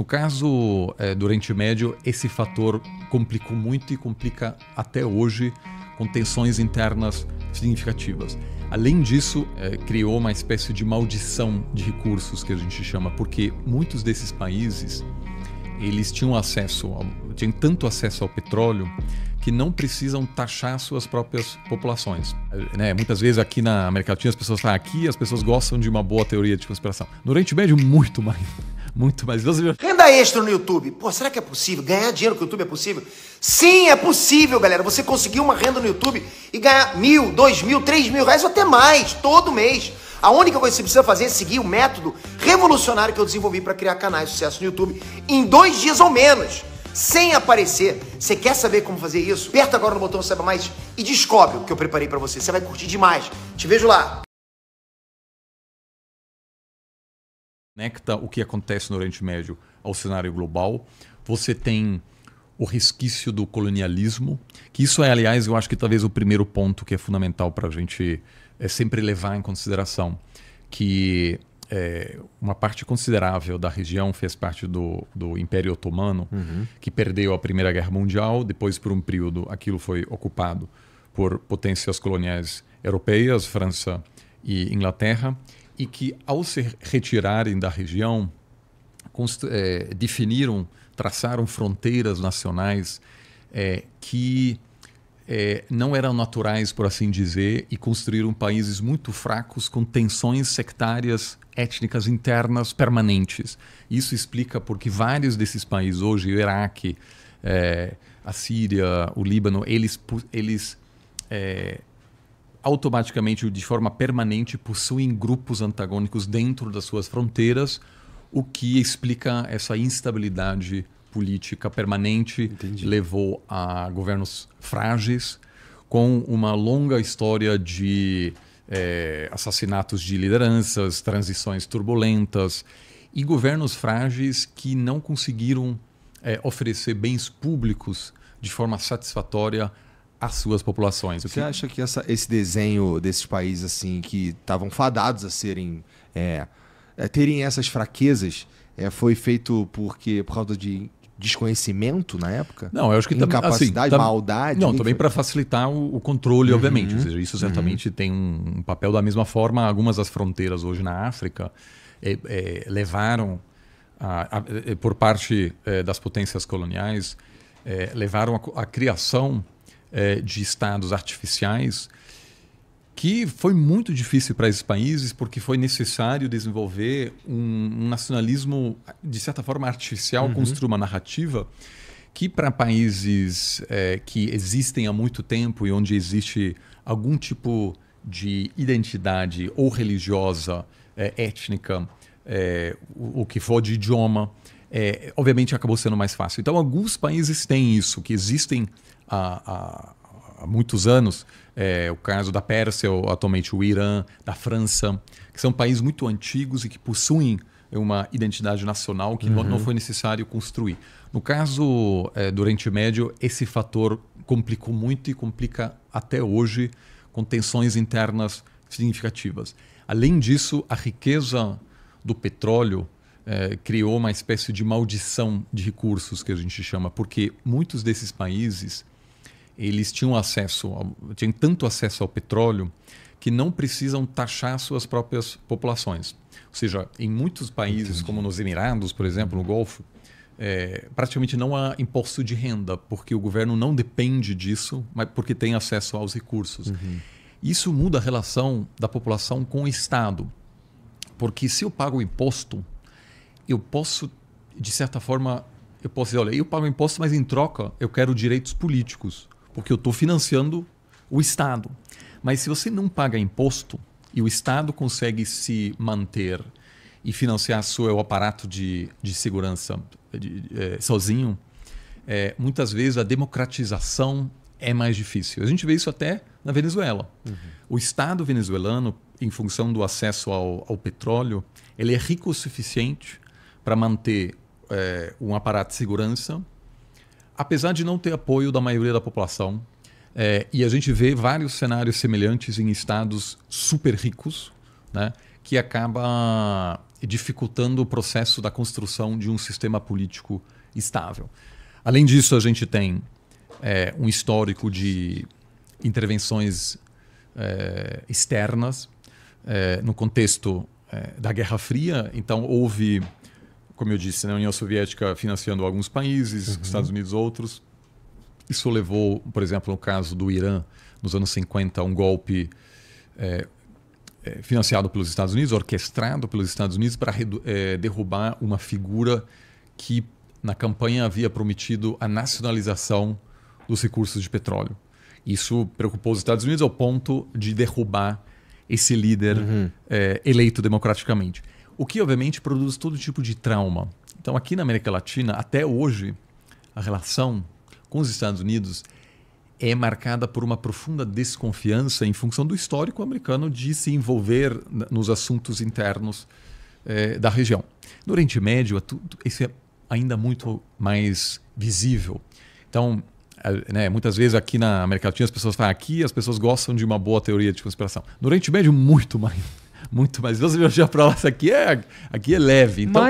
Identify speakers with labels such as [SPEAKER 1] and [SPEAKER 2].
[SPEAKER 1] No caso do Oriente Médio, esse fator complicou muito e complica até hoje, com tensões internas significativas. Além disso, criou uma espécie de maldição de recursos, que a gente chama, porque muitos desses países eles tinham tanto acesso ao petróleo que não precisam taxar suas próprias populações. Muitas vezes aqui na América Latina as pessoas gostam de uma boa teoria de conspiração. No Oriente Médio, muito mais. Muito mais.
[SPEAKER 2] Renda extra no YouTube. Pô, será que é possível? Ganhar dinheiro com o YouTube é possível? Sim, é possível, galera. Você conseguir uma renda no YouTube e ganhar 1.000, 2.000, 3.000 reais ou até mais, todo mês. A única coisa que você precisa fazer é seguir o método revolucionário que eu desenvolvi para criar canais de sucesso no YouTube em 2 dias ou menos, sem aparecer. Você quer saber como fazer isso? Aperta agora no botão Saiba Mais e descobre o que eu preparei para você. Você vai curtir demais. Te vejo lá.
[SPEAKER 1] Conecta o que acontece no Oriente Médio ao cenário global. Você tem o resquício do colonialismo, que isso é, aliás, eu acho que talvez o primeiro ponto que é fundamental para a gente sempre levar em consideração, que uma parte considerável da região fez parte do Império Otomano, que perdeu a Primeira Guerra Mundial, depois por um período aquilo foi ocupado por potências coloniais europeias, França e Inglaterra, e que, ao se retirarem da região, traçaram fronteiras nacionais que não eram naturais, por assim dizer, e construíram países muito fracos com tensões sectárias étnicas internas permanentes. Isso explica porque vários desses países hoje, o Iraque, a Síria, o Líbano, eles automaticamente, de forma permanente, possuem grupos antagônicos dentro das suas fronteiras, o que explica essa instabilidade política permanente.
[SPEAKER 3] Entendi.
[SPEAKER 1] Levou a governos frágeis, com uma longa história de assassinatos de lideranças, transições turbulentas e governos frágeis que não conseguiram oferecer bens públicos de forma satisfatória às suas populações.
[SPEAKER 3] Você acha que esse desenho desses países assim que estavam fadados a serem terem essas fraquezas foi feito por causa de desconhecimento na época?
[SPEAKER 1] Não, eu acho que
[SPEAKER 3] incapacidade, maldade.
[SPEAKER 1] Não, também para facilitar o controle, obviamente. Ou seja, isso certamente tem um papel da mesma forma. Algumas das fronteiras hoje na África levaram, por parte das potências coloniais, levaram à criação de estados artificiais, que foi muito difícil para esses países porque foi necessário desenvolver um nacionalismo, de certa forma, artificial, construir uma narrativa que, para países que existem há muito tempo e onde existe algum tipo de identidade ou religiosa, étnica, o que for de idioma, obviamente acabou sendo mais fácil. Então, alguns países têm isso, que existem há muitos anos, o caso da Pérsia, ou atualmente o Irã, da França, que são países muito antigos e que possuem uma identidade nacional que não foi necessário construir. No caso do Oriente Médio, esse fator complicou muito e complica até hoje, com tensões internas significativas. Além disso, a riqueza do petróleo criou uma espécie de maldição de recursos, que a gente chama, porque muitos desses países eles tinham tanto acesso ao petróleo que não precisam taxar suas próprias populações. Ou seja, em muitos países, como nos Emirados, por exemplo, no Golfo, praticamente não há imposto de renda, porque o governo não depende disso, mas porque tem acesso aos recursos. Isso muda a relação da população com o Estado, porque se eu pago imposto, eu posso, de certa forma, dizer, olha, eu pago imposto, mas em troca eu quero direitos políticos, porque eu estou financiando o Estado. Mas se você não paga imposto e o Estado consegue se manter e financiar seu aparato de segurança sozinho, muitas vezes a democratização é mais difícil. A gente vê isso até na Venezuela. O Estado venezuelano, em função do acesso ao petróleo, ele é rico o suficiente para manter um aparato de segurança, apesar de não ter apoio da maioria da população. E a gente vê vários cenários semelhantes em estados super ricos, né, que acaba dificultando o processo da construção de um sistema político estável. Além disso, a gente tem um histórico de intervenções externas no contexto da Guerra Fria. Então, houve, como eu disse, a União Soviética financiando alguns países, Estados Unidos outros. Isso levou, por exemplo, no caso do Irã, nos anos 50, a um golpe financiado pelos Estados Unidos, orquestrado pelos Estados Unidos para derrubar uma figura que na campanha havia prometido a nacionalização dos recursos de petróleo. Isso preocupou os Estados Unidos ao ponto de derrubar esse líder eleito democraticamente. O que, obviamente, produz todo tipo de trauma. Então, aqui na América Latina, até hoje, a relação com os Estados Unidos é marcada por uma profunda desconfiança em função do histórico americano de se envolver nos assuntos internos da região. No Oriente Médio, isso é ainda muito mais visível. Então, muitas vezes aqui na América Latina as pessoas falam aqui, as pessoas gostam de uma boa teoria de conspiração. No Oriente Médio, muito mais. Muito mais. Se você viajar para lá, aqui é leve. Então,